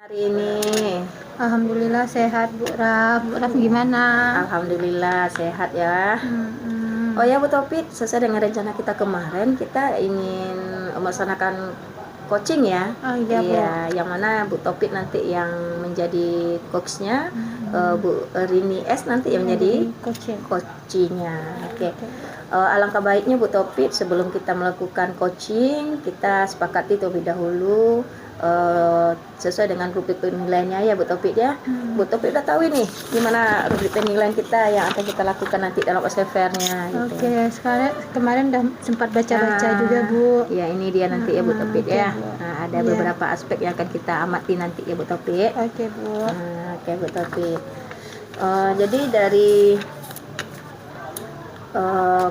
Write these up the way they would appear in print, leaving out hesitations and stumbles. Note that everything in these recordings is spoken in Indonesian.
Hari ini Alhamdulillah sehat Bu Raf. Bu Raf gimana? Alhamdulillah sehat ya. Oh ya Bu Topik, sesuai dengan rencana kita kemarin, kita ingin melaksanakan coaching ya. Oh iya Bu. Iya, yang mana Bu Topik nanti yang menjadi coachnya, Bu Rini S nanti yang menjadi coaching. coachingnya. Oke. Alangkah baiknya Bu Topik, sebelum kita melakukan coaching, kita sepakati terlebih dahulu sesuai dengan rubrik penilaiannya ya Bu Topik ya. Bu Topik udah tahu ini gimana rubrik penilaian kita yang akan kita lakukan nanti dalam OSCE-nya gitu. Oke, sekarang kemarin udah sempat baca-baca juga Bu. Ya ini dia nanti ya Bu Topik ya. Bu. Nah, ada beberapa aspek yang akan kita amati nanti ya Bu Topik. Oke Bu. Oke Bu Topik. Jadi dari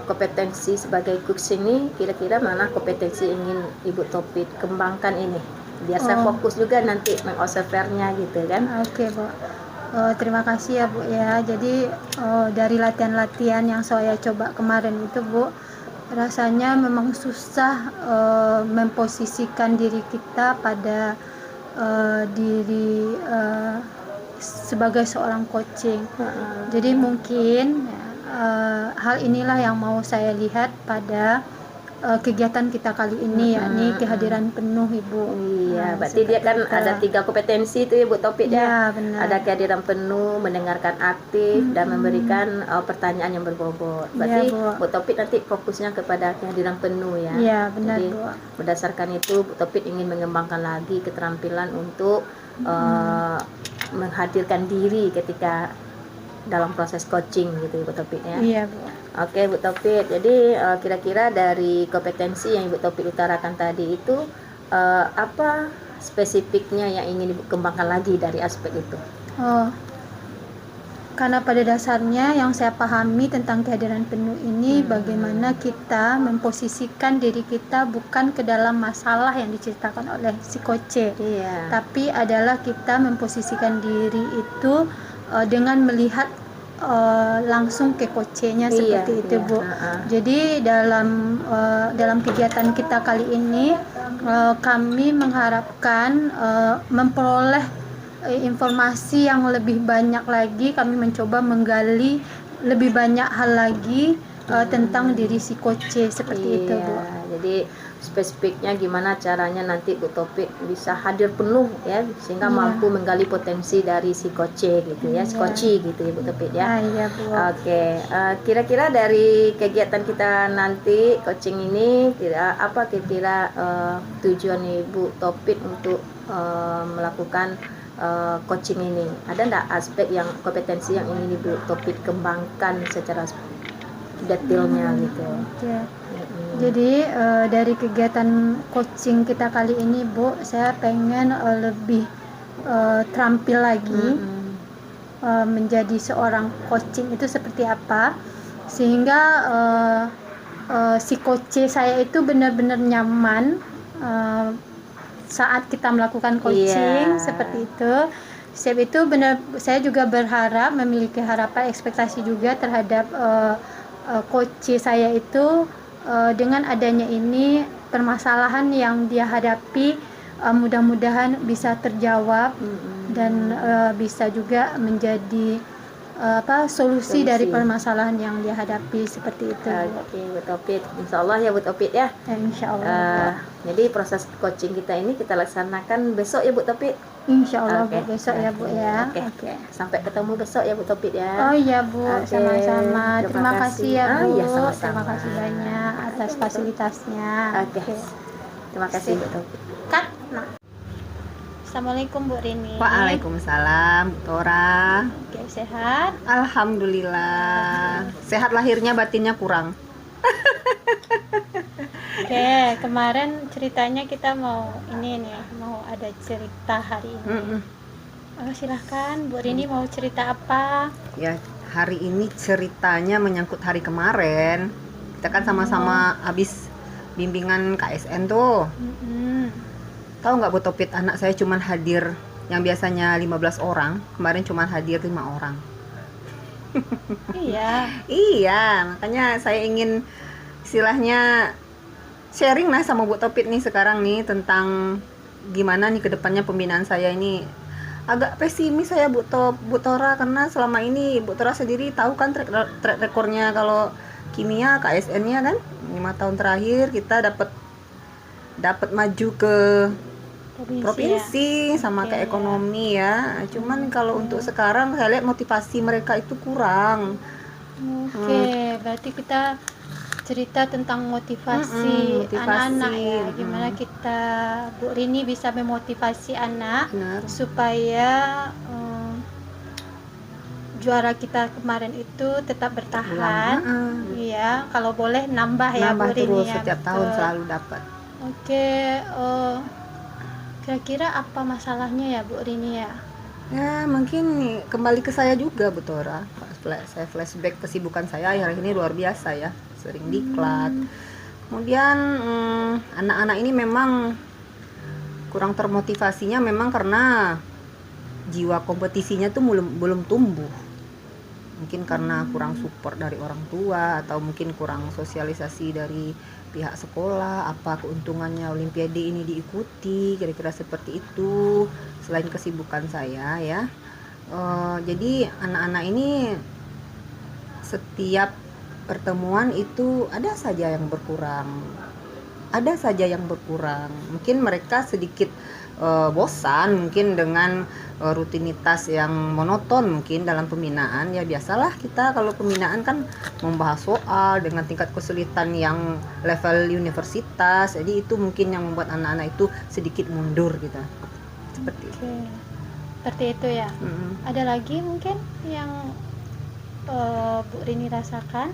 kompetensi sebagai coaching ini, kira-kira mana kompetensi ingin Ibu Topik kembangkan ini? Biar saya fokus juga nanti mengobservernya gitu kan. Oke Bu. Terima kasih ya Bu ya. Jadi dari latihan-latihan yang saya coba kemarin itu Bu, rasanya memang susah memposisikan diri kita pada diri sebagai seorang coaching. Jadi mungkin hal inilah yang mau saya lihat pada kegiatan kita kali ini, yakni kehadiran penuh Ibu. Iya, berarti dia kan ada 3 kompetensi itu ya Bu Topik ya. Benar. Ada kehadiran penuh, mendengarkan aktif, dan memberikan pertanyaan yang berbobot. Berarti Bu Topik nanti fokusnya kepada kehadiran penuh ya. Iya benar Jadi, Bu. berdasarkan itu Bu Topik ingin mengembangkan lagi keterampilan untuk menghadirkan diri ketika dalam proses coaching gitu Bu Topik ya. Iya Bu. Oke Bu Topik, jadi kira-kira dari kompetensi yang Ibu Topik utarakan tadi itu apa spesifiknya yang ingin Ibu kembangkan lagi dari aspek itu? Karena pada dasarnya yang saya pahami tentang kehadiran penuh ini bagaimana kita memposisikan diri kita bukan ke dalam masalah yang diceritakan oleh si coach, tapi adalah kita memposisikan diri itu dengan melihat langsung ke coachnya seperti itu Bu. Jadi dalam kegiatan kita kali ini kami mengharapkan memperoleh informasi yang lebih banyak lagi. Kami mencoba menggali lebih banyak hal lagi tentang diri si coach seperti itu Bu. Jadi spesifiknya gimana caranya nanti Bu Topik bisa hadir penuh ya, sehingga mampu menggali potensi dari si coach gitu ya, si coach gitu ya Bu Topik ya. Iya Bu. Oke, kira-kira dari kegiatan kita nanti coaching ini kira-kira tujuan Ibu Topik untuk melakukan coaching ini? Ada enggak aspek yang kompetensi yang ingin Ibu Topik kembangkan secara detailnya gitu? Jadi dari kegiatan coaching kita kali ini Bu, saya pengen lebih terampil lagi menjadi seorang coaching itu seperti apa, sehingga si coach saya itu benar-benar nyaman saat kita melakukan coaching seperti itu. Sebab itu saya juga berharap, memiliki harapan, ekspektasi juga terhadap coach saya itu, dengan adanya ini permasalahan yang dia hadapi mudah-mudahan bisa terjawab dan bisa juga menjadi solusi dari permasalahan yang dia hadapi seperti itu. Oke Bu Topik, insya Allah ya Bu Topik ya. Insya Allah. Jadi proses coaching kita ini kita laksanakan besok ya Bu Topik. Insya Allah Bu, besok ya Bu ya. Oke. Sampai ketemu besok ya Bu Topik ya. Oh iya Bu, sama-sama. Terima kasih ya Bu. Ya, sama-sama. Terima kasih banyak atas fasilitasnya. Oke. Terima kasih Bu Topik. Cut. Assalamualaikum Bu Rini. Waalaikumsalam Bu Tora. Oke, sehat? Alhamdulillah. Sehat lahirnya, batinnya kurang. Oke, kemarin ceritanya kita mau ada cerita hari ini. Silahkan Bu Rini, mau cerita apa? Ya, hari ini ceritanya menyangkut hari kemarin. Kita kan sama-sama habis bimbingan KSN tuh. Tahu nggak Bu Topit, anak saya cuman hadir, yang biasanya 15 orang, kemarin cuman hadir 5 orang. Iya, makanya saya ingin istilahnya sharing lah sama Bu Topit nih sekarang nih tentang gimana nih kedepannya pembinaan saya ini agak pesimis saya Bu Tora, karena selama ini Bu Tora sendiri tahu kan track rekornya kalau kimia KSN-nya kan 5 tahun terakhir kita dapat maju ke provinsi sama ke ekonomi ya. Cuman kalau untuk sekarang saya lihat motivasi mereka itu kurang. Berarti kita cerita tentang motivasi anak-anak ya, gimana kita Bu Rini bisa memotivasi anak supaya juara kita kemarin itu tetap bertahan. Iya, kalau boleh nambah ya Bu Rini terus setiap tahun selalu dapat. Kira-kira apa masalahnya ya Bu Rini ya? Ya mungkin kembali ke saya juga Bu Tora. Saya flashback kesibukan saya akhir ini luar biasa ya, sering diklat. Kemudian anak-anak ini memang kurang termotivasinya memang karena jiwa kompetisinya tuh belum tumbuh. Mungkin karena kurang support dari orang tua, atau mungkin kurang sosialisasi dari pihak sekolah, apa keuntungannya olimpiade ini diikuti, kira-kira seperti itu. Selain kesibukan saya ya, jadi anak-anak ini setiap pertemuan itu ada saja yang berkurang. Mungkin mereka sedikit bosan mungkin dengan rutinitas yang monoton mungkin dalam pembinaan. Ya biasalah kita kalau pembinaan kan membahas soal dengan tingkat kesulitan yang level universitas, jadi itu mungkin yang membuat anak-anak itu sedikit mundur gitu. Seperti itu ya. Ada lagi mungkin yang Bu Rini rasakan?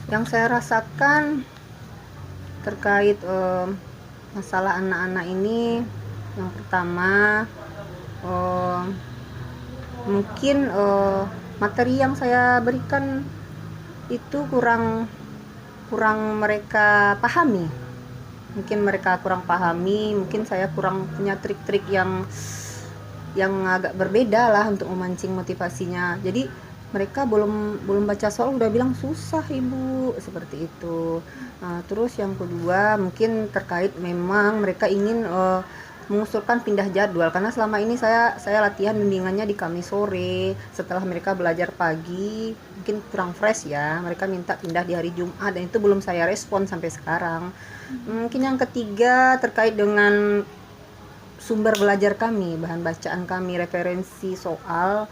Yang saya rasakan terkait masalah anak-anak ini, yang pertama mungkin materi yang saya berikan itu kurang mereka pahami. Mungkin saya kurang punya trik-trik yang agak berbeda lah untuk memancing motivasinya. Jadi mereka belum baca soal udah bilang susah Ibu, seperti itu. Terus yang kedua mungkin terkait memang mereka ingin mengusulkan pindah jadwal, karena selama ini saya latihan bimbingannya di Kamis sore, setelah mereka belajar pagi mungkin kurang fresh ya, mereka minta pindah di hari Jumat dan itu belum saya respon sampai sekarang. Mungkin yang ketiga terkait dengan sumber belajar kami, bahan bacaan kami, referensi soal,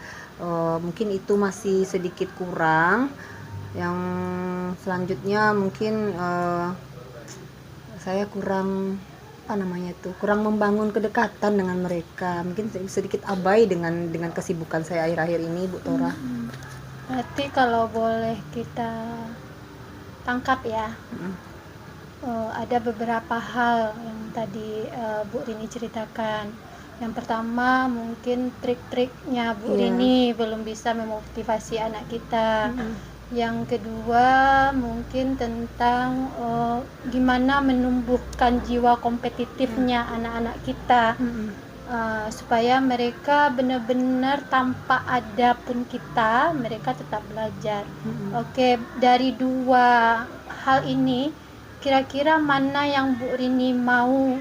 mungkin itu masih sedikit kurang. Yang selanjutnya mungkin saya kurang membangun kedekatan dengan mereka, mungkin sedikit abai dengan kesibukan saya akhir-akhir ini Bu Tora. Berarti kalau boleh kita tangkap ya, ada beberapa hal yang tadi Bu Rini ceritakan. Yang pertama mungkin trik-triknya Bu Rini belum bisa memotivasi anak kita. Yang kedua mungkin tentang gimana menumbuhkan jiwa kompetitifnya anak-anak kita, supaya mereka benar-benar tanpa ada pun kita, mereka tetap belajar. Dari dua hal ini kira-kira mana yang Bu Rini mau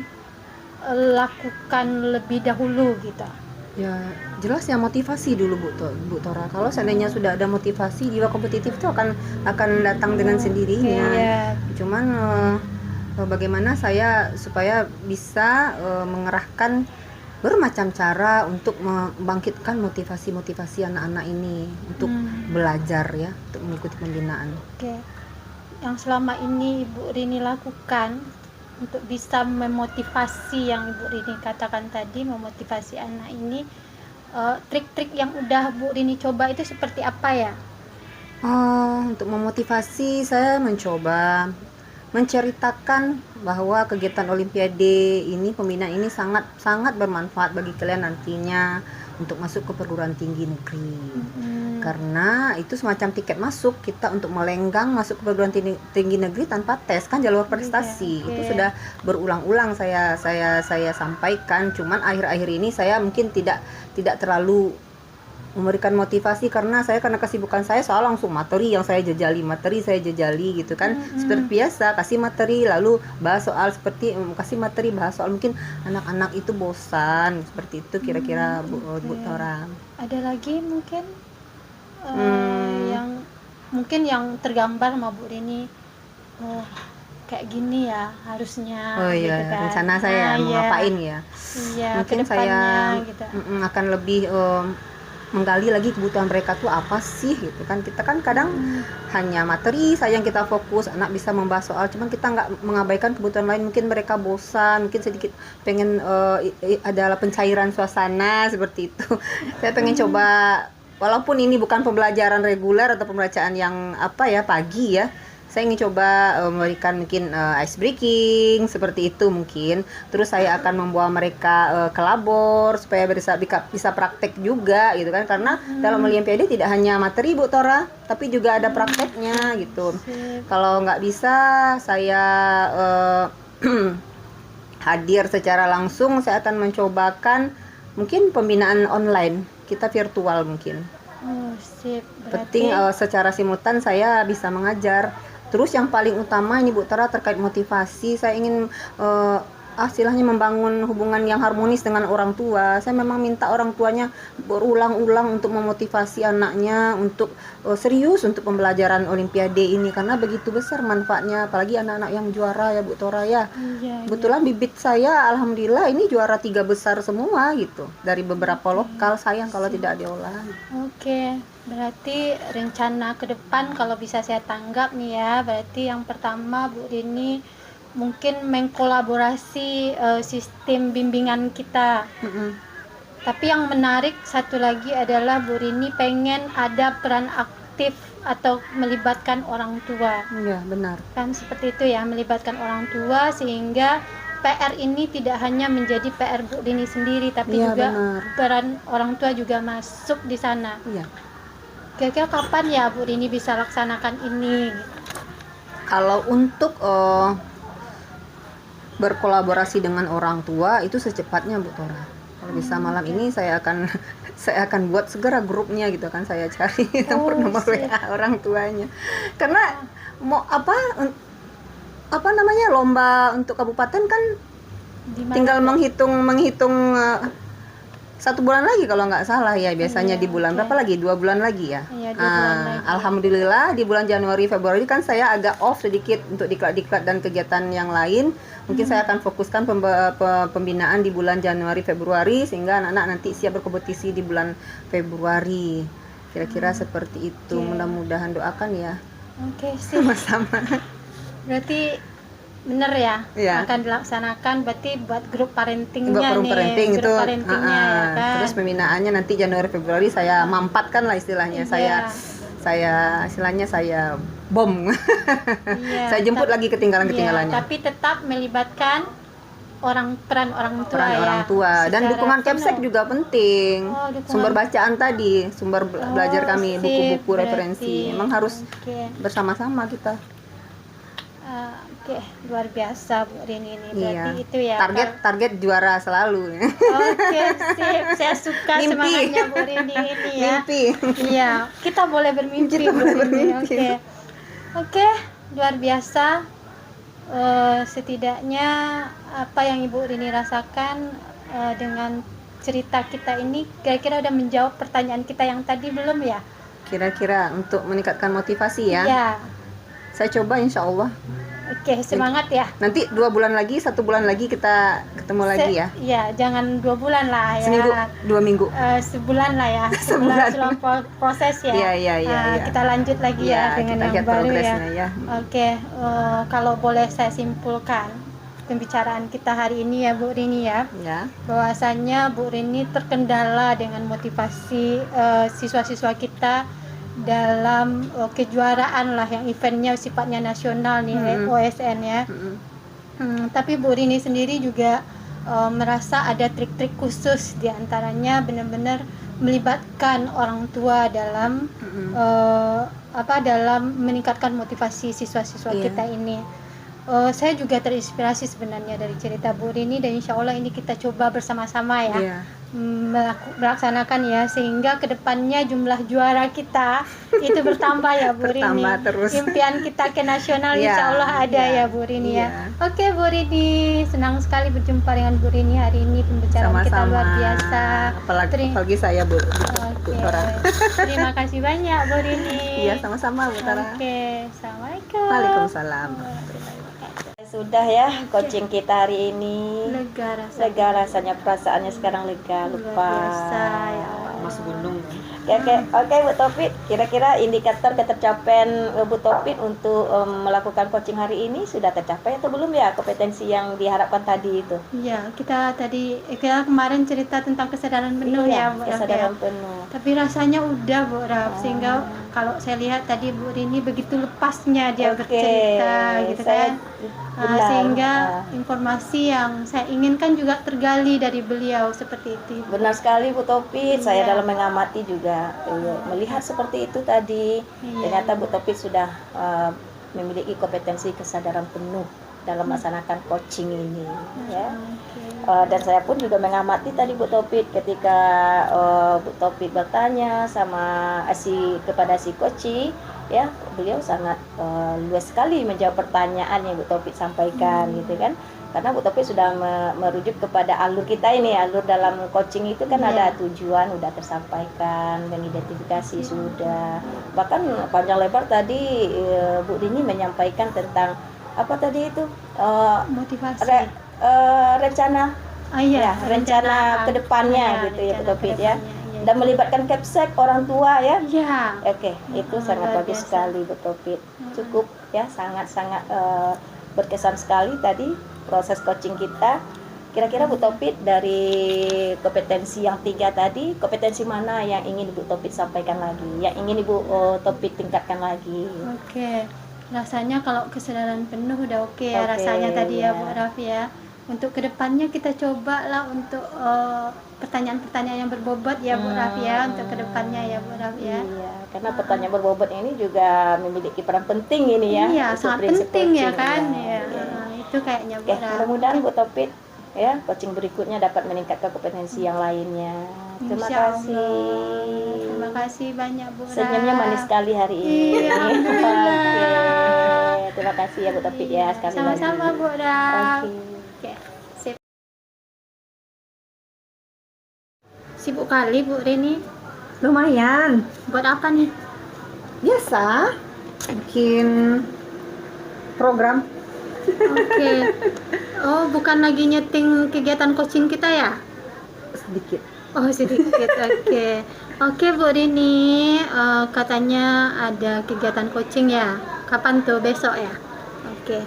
lakukan lebih dahulu gitu? Ya jelas ya motivasi dulu Bu Tora. Kalau seandainya sudah ada motivasi, jiwa kompetitif itu akan datang dengan sendirinya. Cuman bagaimana saya supaya bisa mengerahkan bermacam cara untuk membangkitkan motivasi anak-anak ini untuk belajar ya, untuk mengikuti pembinaan. Yang selama ini Ibu Rini lakukan untuk bisa memotivasi yang Ibu Rini katakan tadi, memotivasi anak ini, trik-trik yang udah Bu Rini coba itu seperti apa ya? Untuk memotivasi saya mencoba menceritakan bahwa kegiatan olimpiade ini, pembinaan ini sangat bermanfaat bagi kalian nantinya untuk masuk ke perguruan tinggi negeri. Karena itu semacam tiket masuk kita untuk melenggang masuk ke perguruan tinggi negeri tanpa tes, kan jalur prestasi. Itu sudah berulang-ulang saya sampaikan, cuman akhir-akhir ini saya mungkin tidak terlalu memberikan motivasi, karena kesibukan saya soal langsung materi yang saya jajali gitu kan. Seperti biasa kasih materi lalu bahas soal, seperti kasih materi bahas soal, mungkin anak-anak itu bosan seperti itu kira-kira Bu Tora. Ada lagi mungkin yang mungkin yang tergambar sama Bu Rini, oh kayak gini ya harusnya, gitu kan. Rencana saya mau ngapain ya, mungkin saya gitu. Akan lebih menggali lagi kebutuhan mereka tuh apa sih gitu kan. Kita kan kadang hanya materi saja yang kita fokus, anak bisa membahas soal, cuman kita nggak mengabaikan kebutuhan lain. Mungkin mereka bosan, mungkin sedikit pengen adalah pencairan suasana seperti itu. Saya pengen coba, walaupun ini bukan pembelajaran reguler atau pembacaan yang pagi ya, saya ingin coba memberikan mungkin ice breaking seperti itu mungkin. Terus saya akan membawa mereka ke labor supaya bisa praktek juga gitu kan, karena dalam Olimpiade tidak hanya materi Bu Tora, tapi juga ada prakteknya gitu. Kalau nggak bisa saya hadir secara langsung, saya akan mencobakan mungkin pembinaan online, kita virtual mungkin. Penting secara simultan saya bisa mengajar. Terus yang paling utama ini Bu Tora terkait motivasi, saya ingin istilahnya membangun hubungan yang harmonis dengan orang tua. Saya memang minta orang tuanya berulang-ulang untuk memotivasi anaknya untuk serius untuk pembelajaran Olimpiade ini, karena begitu besar manfaatnya, apalagi anak-anak yang juara ya Bu Tora ya. Kebetulan bibit saya alhamdulillah ini juara 3 besar semua gitu, dari beberapa lokal. Sayang kalau tidak diolah. Berarti rencana ke depan kalau bisa saya tanggap nih ya, berarti yang pertama Bu Rini mungkin mengkolaborasi sistem bimbingan kita. Tapi yang menarik satu lagi adalah Bu Rini pengen ada peran aktif atau melibatkan orang tua. Iya, benar. Kan seperti itu ya, melibatkan orang tua sehingga PR ini tidak hanya menjadi PR Bu Rini sendiri, tapi juga peran orang tua juga masuk di sana. Iya. Kira-kira kapan ya Bu Rini bisa laksanakan ini? Kalau untuk berkolaborasi dengan orang tua itu secepatnya Bu Tora. Kalau bisa malam ini saya akan buat segera grupnya gitu kan, saya cari nomor WA orang tuanya. Karena mau lomba untuk kabupaten kan tinggal menghitung 1 bulan lagi kalau nggak salah ya, biasanya di bulan berapa lagi, 2 bulan lagi ya. Alhamdulillah di bulan Januari Februari kan saya agak off sedikit untuk diklat dan kegiatan yang lain. Mungkin saya akan fokuskan pembinaan di bulan Januari Februari sehingga anak-anak nanti siap berkompetisi di bulan Februari. Kira-kira seperti itu. Mudah-mudahan doakan ya. Sama-sama. Berarti bener ya, akan dilaksanakan berarti buat grup parentingnya grup parenting ya kan? Terus pembinaannya nanti Januari Februari saya mampatkan lah istilahnya. Saya istilahnya saya bom. Saya jemput lagi ketinggalannya. Tapi tetap melibatkan peran orang tua orang tua. Dan dukungan Kepsek juga penting. Sumber bacaan tadi, sumber belajar kami, buku-buku referensi. Memang harus bersama-sama kita. Luar biasa Bu Rini ini. Berarti itu ya. Target juara selalu. Sip. Saya suka semangatnya Bu Rini ini ya. Mimpi. Iya, kita boleh bermimpi. Oke, luar biasa. Setidaknya apa yang Ibu Rini rasakan dengan cerita kita ini kira-kira udah menjawab pertanyaan kita yang tadi belum ya? Kira-kira untuk meningkatkan motivasi ya. Iya. Saya coba insya Allah. Semangat ya. Nanti 2 bulan lagi, 1 bulan lagi kita ketemu lagi ya. Iya, jangan 2 bulan lah ya. Seminggu, 2 minggu. Sebulan lah ya. Sebulan proses ya. Iya. Kita lanjut lagi ya dengan yang baru ya. Kalau boleh saya simpulkan pembicaraan kita hari ini ya Bu Rini ya. Bahwasanya Bu Rini terkendala dengan motivasi siswa-siswa kita dalam kejuaraan lah yang eventnya sifatnya nasional nih, OSN ya. Tapi Bu Rini sendiri juga merasa ada trik-trik khusus, diantaranya benar-benar melibatkan orang tua dalam dalam meningkatkan motivasi siswa-siswa kita ini. Saya juga terinspirasi sebenarnya dari cerita Bu Rini, dan insya Allah ini kita coba bersama-sama ya. melaksanakan ya, sehingga kedepannya jumlah juara kita itu bertambah ya Bu Rini. Bertambah terus. Impian kita ke nasional Iya, insya Allah ada iya, ya Bu Rini iya. ya. Oke Bu Rini, senang sekali berjumpa dengan Bu Rini hari ini, pembicaraan kita Sama-sama. luar biasa. Apalagi saya Bu Oke. Tora. Terima kasih banyak Bu Rini. Iya, sama-sama Bu Tora. Oke, assalamualaikum. Waalaikumsalam. Sudah ya coaching kita hari ini. Lega rasanya. Lega rasanya, perasaannya sekarang lega, Luar lupa. biasa, ya Allah. Mas Gunung. Oke, Bu Topit, kira-kira indikator ketercapaian Bu Topit untuk melakukan coaching hari ini sudah tercapai atau belum ya, kompetensi yang diharapkan tadi itu? Iya, kita kemarin cerita tentang kesadaran penuh Iya, ya Bu Raf, kesadaran ya. penuh. Tapi rasanya udah Bu Raf, sehingga kalau saya lihat tadi Bu Rini begitu lepasnya dia Oke, bercerita gitu saya kan. benar. Sehingga informasi yang saya inginkan juga tergali dari beliau seperti itu. Benar sekali Bu Topit, saya Iya. dalam mengamati juga melihat seperti itu tadi. Iya. Ternyata Bu Topit sudah memiliki kompetensi kesadaran penuh dalam melaksanakan coaching ini ya. Dan saya pun juga mengamati tadi Bu Topit ketika Bu Topit bertanya kepada si coach ya, beliau sangat luas sekali menjawab pertanyaan yang Bu Topit sampaikan gitu kan. Karena Bu Topit sudah merujuk kepada alur kita ini, alur dalam coaching itu kan ada tujuan udah tersampaikan, mengidentifikasi sudah. Bahkan panjang lebar tadi Bu Rini menyampaikan tentang apa tadi itu Motivasi. rencana rencana kedepannya gitu ya Bu Topit ya. Dan melibatkan Capsek orang tua ya. Iya. Oke, itu sangat luar bagus biasa. sekali Bu Topit. Cukup ya, sangat-sangat berkesan sekali tadi proses coaching kita. Kira-kira Bu Topit dari kompetensi yang 3 tadi, kompetensi mana yang ingin Bu Topit sampaikan lagi, yang ingin Ibu Topit tingkatkan lagi? Oke, rasanya kalau kesadaran penuh udah oke ya, Oke, rasanya tadi ya ya. Bu Raffi ya. Untuk kedepannya kita cobalah untuk pertanyaan-pertanyaan yang berbobot ya Bu Raffi ya, untuk kedepannya ya Bu Raffi ya. Iya, karena pertanyaan berbobot ini juga memiliki peran penting ini ya. Iya, untuk sangat prinsip penting ya coaching, kan. ya. Ya, itu kayaknya Bu Oke, Raffi. mudah-mudahan Bu Topit ya coaching berikutnya dapat meningkatkan kompetensi yang lainnya. Terima Insya kasih. Allah. Terima kasih banyak Bu Raffi. Senyumnya manis sekali hari ini. Iya, alhamdulillah. Oke, terima kasih ya Bu Topit ya sekali lagi. Sama-sama Bu Raffi. Oke. Oke, sip. Sibuk kali Bu Rini. Lumayan. Buat apa nih? Biasa. Bikin program. Oke. Oh, bukan lagi nyeting kegiatan coaching kita ya? Sedikit. Oh, sedikit. Oke. Oke, Bu Rini, katanya ada kegiatan coaching ya. Kapan tuh? Besok ya? Oke.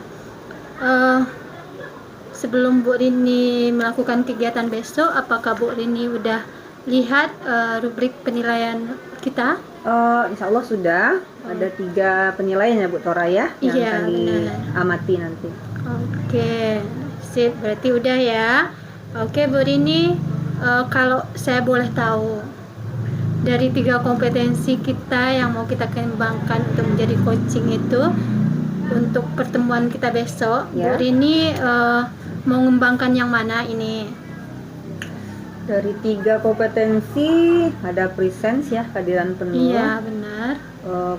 Sebelum Bu Rini melakukan kegiatan besok, apakah Bu Rini udah lihat rubrik penilaian kita? Insya Allah sudah ada 3 penilaian ya Bu Tora ya, yang Iya, akan diamati nanti. Oke, sip. Berarti udah ya. Oke, Bu Rini, kalau saya boleh tahu dari 3 kompetensi kita yang mau kita kembangkan untuk menjadi coaching itu, untuk pertemuan kita besok, Ya. Bu Rini mau mengembangkan yang mana ini? Dari 3 kompetensi ada presence ya, kehadiran penuh. Iya, benar.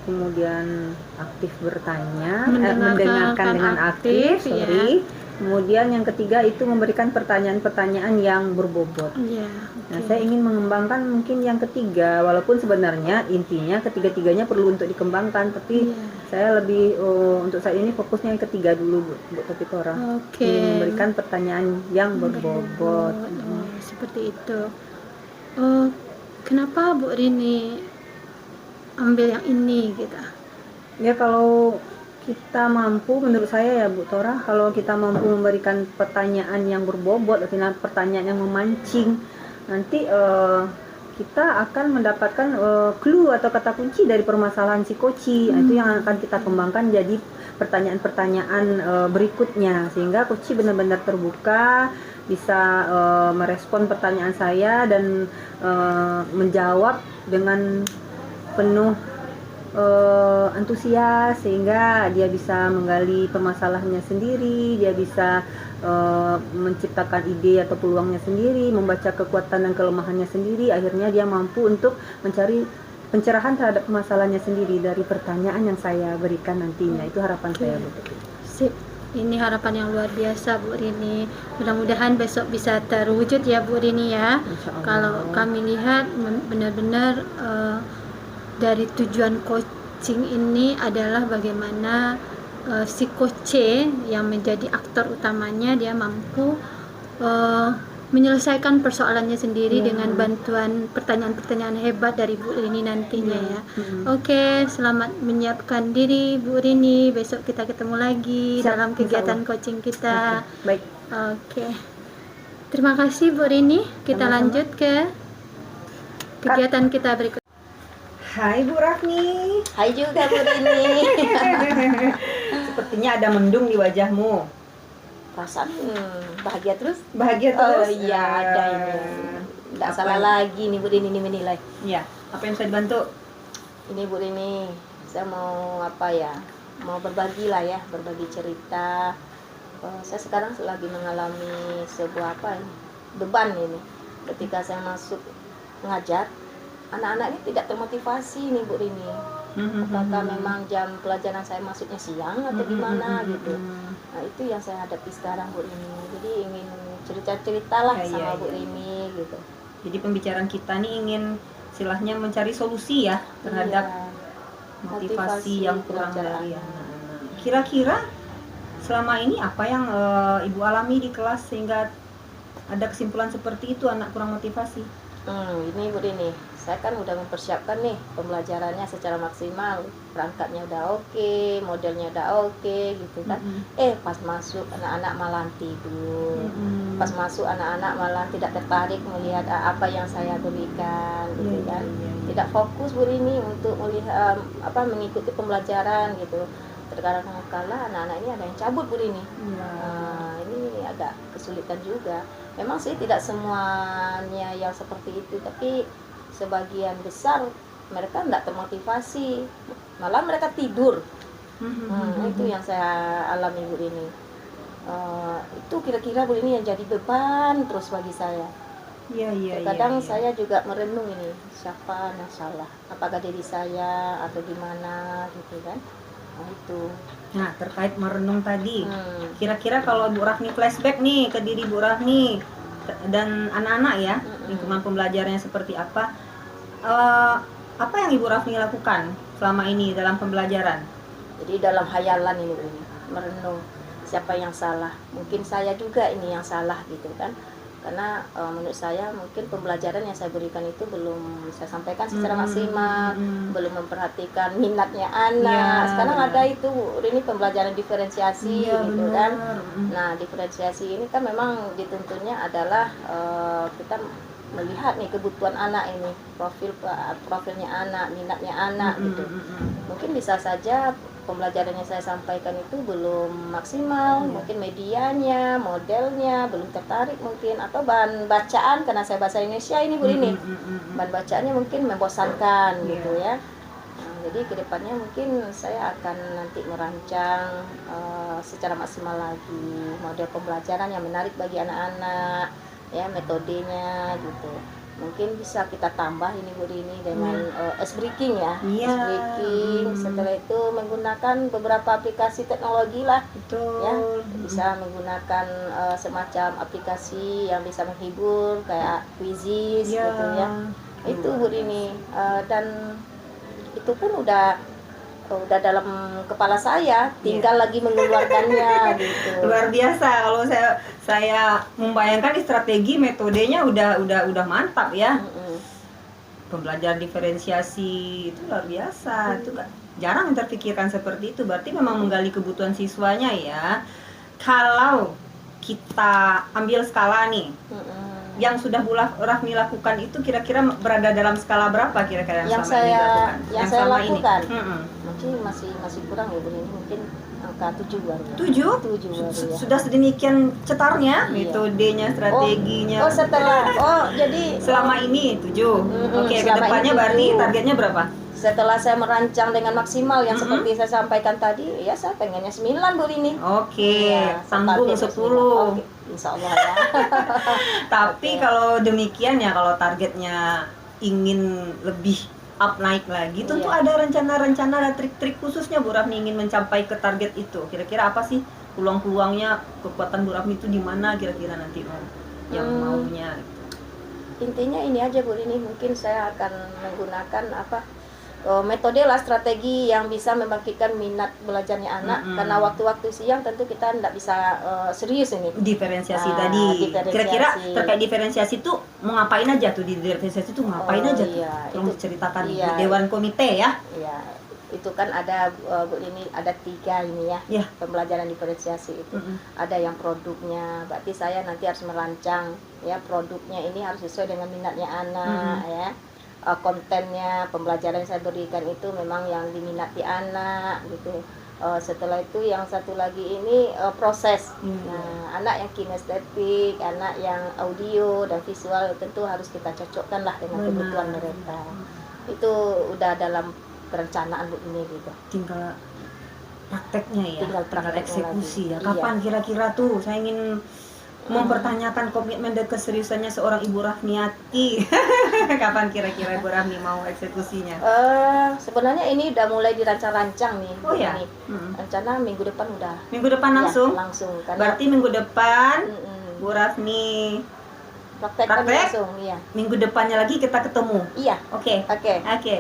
Kemudian aktif bertanya, Mendengarkan mendengarkan dengan aktif, aktif, sorry. Kemudian yang ketiga itu memberikan pertanyaan-pertanyaan yang berbobot. Iya. Nah, saya ingin mengembangkan mungkin yang ketiga, walaupun sebenarnya intinya ketiga-tiganya perlu untuk dikembangkan, tapi Iya. saya lebih untuk saat ini fokusnya yang ketiga dulu, Bu Topit Tora. Oke. Ingin memberikan pertanyaan yang berbobot. Oh, seperti itu. Kenapa Bu Rini ambil yang ini gitu? Ya, kalau kita mampu, menurut saya ya Bu Tora, kalau kita mampu memberikan pertanyaan yang berbobot, artinya pertanyaan yang memancing, nanti kita akan mendapatkan clue atau kata kunci dari permasalahan si koci. Nah, itu yang akan kita kembangkan jadi pertanyaan-pertanyaan berikutnya, sehingga koci benar-benar terbuka, bisa merespon pertanyaan saya dan menjawab dengan penuh antusias, sehingga dia bisa menggali permasalahannya sendiri, dia bisa menciptakan ide atau peluangnya sendiri, membaca kekuatan dan kelemahannya sendiri, akhirnya dia mampu untuk mencari pencerahan terhadap masalahnya sendiri dari pertanyaan yang saya berikan nantinya. Itu harapan saya, Bu. Sip. Ini harapan yang luar biasa, Bu Rini. Mudah-mudahan besok bisa terwujud ya, Bu Rini ya. Insya Allah. Kalau kami lihat benar-benar dari tujuan coaching ini adalah bagaimana si coach yang menjadi aktor utamanya dia mampu menyelesaikan persoalannya sendiri dengan bantuan pertanyaan-pertanyaan hebat dari Bu Rini nantinya ya. Oke, selamat menyiapkan diri Bu Rini. Besok kita ketemu lagi dalam kegiatan coaching kita. Baik. Oke. Terima kasih Bu Rini. Kita lanjut ke kegiatan kita berikut. Hai Bu Rafni. Hai juga Bu Rini. Sepertinya ada mendung di wajahmu. Perasaan bahagia terus. Bahagia terus. Oh iya, ada ini. Tidak salah lagi nih Bu Rini ini menilai. Iya. Apa yang bisa dibantu? Ini Bu Rini, saya mau apa ya? Mau berbagi lah ya, berbagi cerita. Saya sekarang lagi mengalami sebuah apa ini? Beban ini. Ketika saya masuk mengajar, anak-anak ini tidak termotivasi nih Bu Rini. Apakah memang jam pelajaran saya masuknya siang atau gimana gitu. Nah itu yang saya hadapi sekarang Bu Rini. Jadi ingin cerita-cerita lah sama Bu Rini gitu. Jadi pembicaraan kita nih ingin istilahnya mencari solusi ya terhadap motivasi yang kurang dari anak-anak. Kira-kira selama ini apa yang Ibu alami di kelas sehingga ada kesimpulan seperti itu, anak kurang motivasi? Ini Bu Rini, saya kan udah mempersiapkan nih pembelajarannya secara maksimal, perangkatnya udah oke, modelnya udah oke gitu kan. Pas masuk anak-anak malah tidur, pas masuk anak-anak malah tidak tertarik melihat apa yang saya berikan gitu kan. Tidak fokus Bu Rini untuk melihat mengikuti pembelajaran gitu. Terkadang kala anak-anak ini ada yang cabut Bu Rini. Ini agak kesulitan juga. Memang sih tidak semuanya yang seperti itu, tapi sebagian besar mereka tidak termotivasi, malah mereka tidur. Itu yang saya alami Bu Rini. Itu kira-kira Bu Rini yang jadi beban terus bagi saya. Kadang saya juga merenung ini, siapa yang salah? Apakah diri saya atau gimana gitu kan? Itu. Nah, terkait merenung tadi, kira-kira kalau Bu Rafni flashback nih ke diri Bu Rafni dan anak-anak ya, lingkungan pembelajarannya seperti apa? Apa yang Ibu Rafni lakukan selama ini dalam pembelajaran? Jadi dalam hayalan ini merenung siapa yang salah. Mungkin saya juga ini yang salah gitu kan. Karena menurut saya mungkin pembelajaran yang saya berikan itu belum saya sampaikan secara maksimal, belum memperhatikan minatnya anak. Sekarang ada itu ini pembelajaran diferensiasi gitu kan. Nah diferensiasi ini kan memang dituntunnya adalah kita melihat nih kebutuhan anak ini, profilnya anak, minatnya anak gitu. Mungkin bisa saja pembelajaran yang saya sampaikan itu belum maksimal, mungkin medianya, modelnya belum tertarik mungkin, atau bahan bacaan karena saya bahasa Indonesia ini Bu Rini, bahan bacaannya mungkin membosankan gitu ya. Nah, jadi kedepannya mungkin saya akan nanti merancang secara maksimal lagi model pembelajaran yang menarik bagi anak-anak, ya metodenya gitu. Mungkin bisa kita tambah ini Bu Rini dengan S-Breaking ya. S-Breaking, setelah itu menggunakan beberapa aplikasi teknologi lah. Ya, bisa menggunakan semacam aplikasi yang bisa menghibur kayak Quizzes gitu ya. Itu Bu Rini, dan itu pun udah dalam kepala saya, tinggal lagi mengeluarkannya gitu. Luar biasa kalau saya membayangkan strategi metodenya udah mantap ya. Pembelajaran diferensiasi itu luar biasa. Itu kan jarang terpikirkan seperti itu. Berarti memang menggali kebutuhan siswanya ya. Kalau kita ambil skala nih, yang sudah Bu Rafni lakukan itu kira-kira berada dalam skala berapa kira-kira yang saya lakukan? Mungkin masih kurang ya Bu Rini, mungkin angka 7 baru. 7 sudah sedemikian cetarnya metodenya, strateginya. Jadi selama ini 7. Oke, kedepannya berarti targetnya berapa? Setelah saya merancang dengan maksimal yang seperti saya sampaikan tadi, ya saya pengennya 9 Bu Rini. Oke, sambung 10. insya Allah ya. Tapi kalau demikian ya, kalau targetnya ingin lebih up naik lagi, tentu Iya. ada rencana-rencana, ada trik-trik khususnya Bu Rafni ingin mencapai ke target itu. Kira-kira apa sih peluang-peluangnya, kekuatan Bu Rafni itu di mana kira-kira nanti yang maunya? Intinya ini aja Bu Rini, mungkin saya akan menggunakan metode lah, strategi yang bisa membangkitkan minat belajarnya anak. Karena waktu-waktu siang tentu kita tidak bisa serius ini. Diferensiasi tadi. Diferensiasi. Kira-kira terkait diferensiasi itu mau ngapain aja tuh, di diferensiasi itu ngapain aja tuh? Iya, Tolong itu ceritakan iya, di Dewan Komite ya. Iya, itu kan ada Bu ini ada 3 ini ya, Iya. pembelajaran diferensiasi itu. Ada yang produknya, berarti saya nanti harus merancang ya, produknya ini harus sesuai dengan minatnya anak ya. Kontennya, pembelajaran yang saya berikan itu memang yang diminati anak gitu. Setelah itu yang satu lagi ini proses. Nah, anak yang kinestetik, anak yang audio dan visual tentu harus kita cocokkan lah dengan kebutuhan mereka. Itu udah dalam perencanaan Bu ini gitu. Tinggal prakteknya ya, Tinggal prakteknya eksekusi lagi. ya. Kapan kira-kira tuh saya ingin mempertanyakan komitmen dan keseriusannya seorang Ibu Rafniati. Kapan kira-kira Ibu Rafni mau eksekusinya? Sebenarnya ini udah mulai dirancang-rancang nih. Oh ya? Rencana minggu depan udah. Minggu depan langsung? Ya, langsung. Karena berarti minggu depan Bu Rafni praktek langsung, iya. Minggu depannya lagi kita ketemu. Iya. Oke.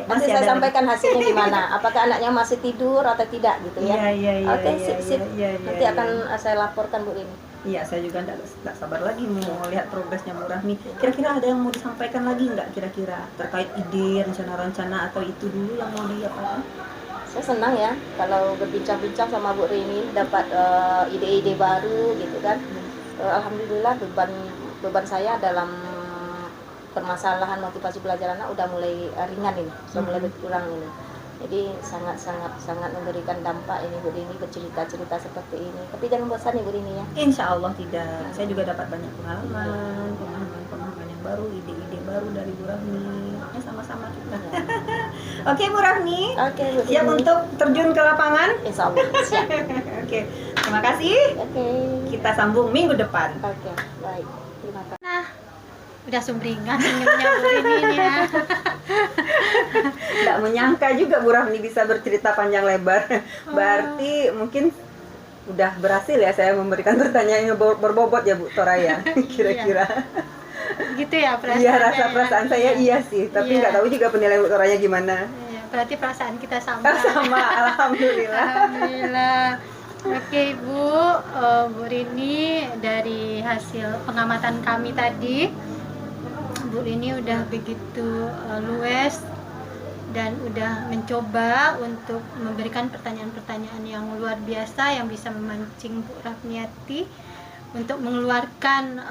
Nanti saya sampaikan hasilnya gimana. Apakah anaknya masih tidur atau tidak gitu ya? Iya. Oke, sip. Nanti akan saya laporkan Bu Rini. Iya, saya juga nggak sabar lagi mau lihat progresnya Bu Rafni. Kira-kira ada yang mau disampaikan lagi nggak kira-kira terkait ide, rencana-rencana, atau itu dulu yang mau diapakan? Saya senang ya kalau berbincang-bincang sama Bu Rini, dapat ide-ide baru gitu kan. Alhamdulillah beban saya dalam permasalahan motivasi belajar anak udah mulai ringan ini, sudah mulai berkurang ini. Jadi sangat memberikan dampak ini Bu Rini bercerita-cerita seperti ini. Tapi jangan bosan ya Bu Rini ya. Insya Allah tidak. Saya juga dapat banyak pemahaman yang baru, ide-ide baru dari Bu Rafni. Ya, sama-sama kita. Oke Bu Rafni. Oke Bu Rini. Siap untuk terjun ke lapangan? Insya Allah siap. Oke. Terima kasih. Oke. Kita sambung minggu depan. Oke, baik. Terima kasih. Nah, udah sumringah senyumnya Bu Rini ya. Nggak menyangka juga Bu Rafni bisa bercerita panjang lebar. Berarti mungkin udah berhasil ya saya memberikan pertanyaan yang berbobot ya Bu Toraya. Kira-kira. Gitu ya perasaan. Iya, rasa perasaan saya iya sih. Tapi nggak tahu juga penilaian Bu Toraya gimana. Iya, berarti perasaan kita sama. Sama, alhamdulillah. Alhamdulillah. Oke Bu, Bu Rini, dari hasil pengamatan kami tadi, Bu Rini udah begitu luwes dan udah mencoba untuk memberikan pertanyaan-pertanyaan yang luar biasa yang bisa memancing Bu Rafniati untuk mengeluarkan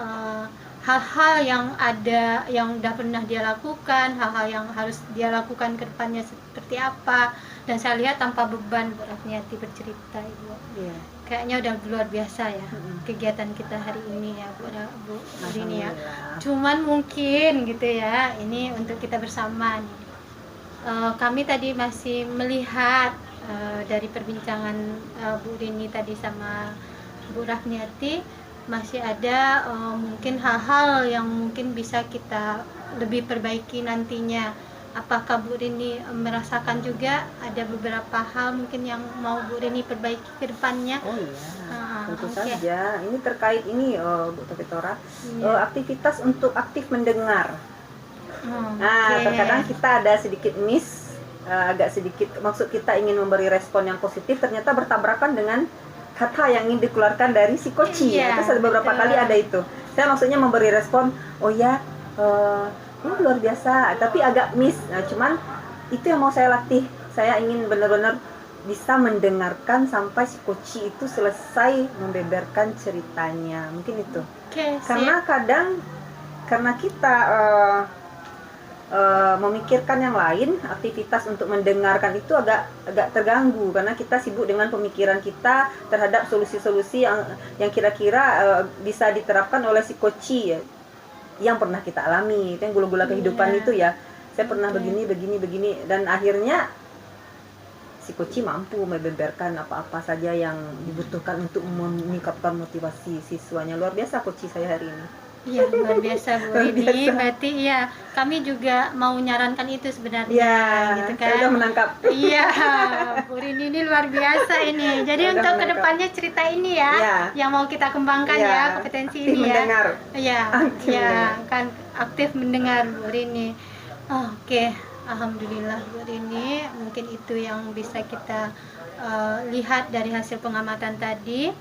hal-hal yang ada, yang udah pernah dia lakukan, hal-hal yang harus dia lakukan ke depannya seperti apa. Dan saya lihat tanpa beban Bu Rafniati bercerita Ibu. Iya. Kayaknya udah luar biasa ya kegiatan kita hari ini ya Bu Rini ya. Cuman mungkin gitu ya, ini untuk kita bersama nih. Kami tadi masih melihat dari perbincangan Bu Rini tadi sama Bu Rafniati, masih ada mungkin hal-hal yang mungkin bisa kita lebih perbaiki nantinya. Apakah Bu Rini merasakan juga ada beberapa hal mungkin yang mau Bu Rini perbaiki ke depannya? Oh iya, tentu okay. saja. Ini terkait ini Bu Tapitora, aktivitas untuk aktif mendengar. Nah, terkadang kita ada sedikit miss, agak sedikit, maksud kita ingin memberi respon yang positif, ternyata bertabrakan dengan kata yang ingin dikeluarkan dari si koci. Iya, Itu beberapa kali ada itu. Saya maksudnya memberi respon, oh ya, luar biasa, tapi agak miss. Nah, cuman itu yang mau saya latih. Saya ingin benar-benar bisa mendengarkan sampai si koci itu selesai membeberkan ceritanya. Mungkin itu. Karena kadang karena kita memikirkan yang lain, aktivitas untuk mendengarkan itu agak terganggu karena kita sibuk dengan pemikiran kita terhadap solusi-solusi yang kira-kira bisa diterapkan oleh si koci ya, yang pernah kita alami. Itu yang gula-gula kehidupan itu ya. Saya pernah begini dan akhirnya si Koci mampu membeberkan apa-apa saja yang dibutuhkan untuk meningkatkan motivasi siswanya. Luar biasa Koci saya hari ini. Iya, luar biasa Bu Rini. Berarti ya kami juga mau nyarankan itu sebenarnya, Ya, gitu saya kan. udah menangkap. Iya, Bu Rini ini luar biasa ini. Jadi Udah untuk menangkap. kedepannya cerita ini ya, Ya. yang mau kita kembangkan Ya, ya kompetensi aktif ini ya. mendengar. Iya, Aktif ya mendengar. kan aktif mendengar Bu Rini. Oke, alhamdulillah Bu Rini. Mungkin itu yang bisa kita lihat dari hasil pengamatan tadi.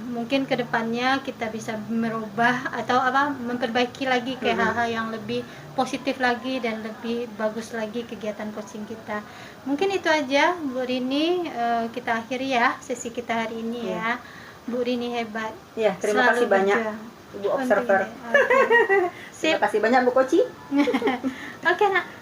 Mungkin kedepannya kita bisa merubah atau memperbaiki lagi ke hal-hal yang lebih positif lagi dan lebih bagus lagi kegiatan coaching kita. Mungkin itu aja Bu Rini, kita akhiri ya sesi kita hari ini ya. Bu Rini hebat. Ya, terima kasih banyak Ibu Observer. Oke. Terima kasih banyak Bu Koci. Oke nak.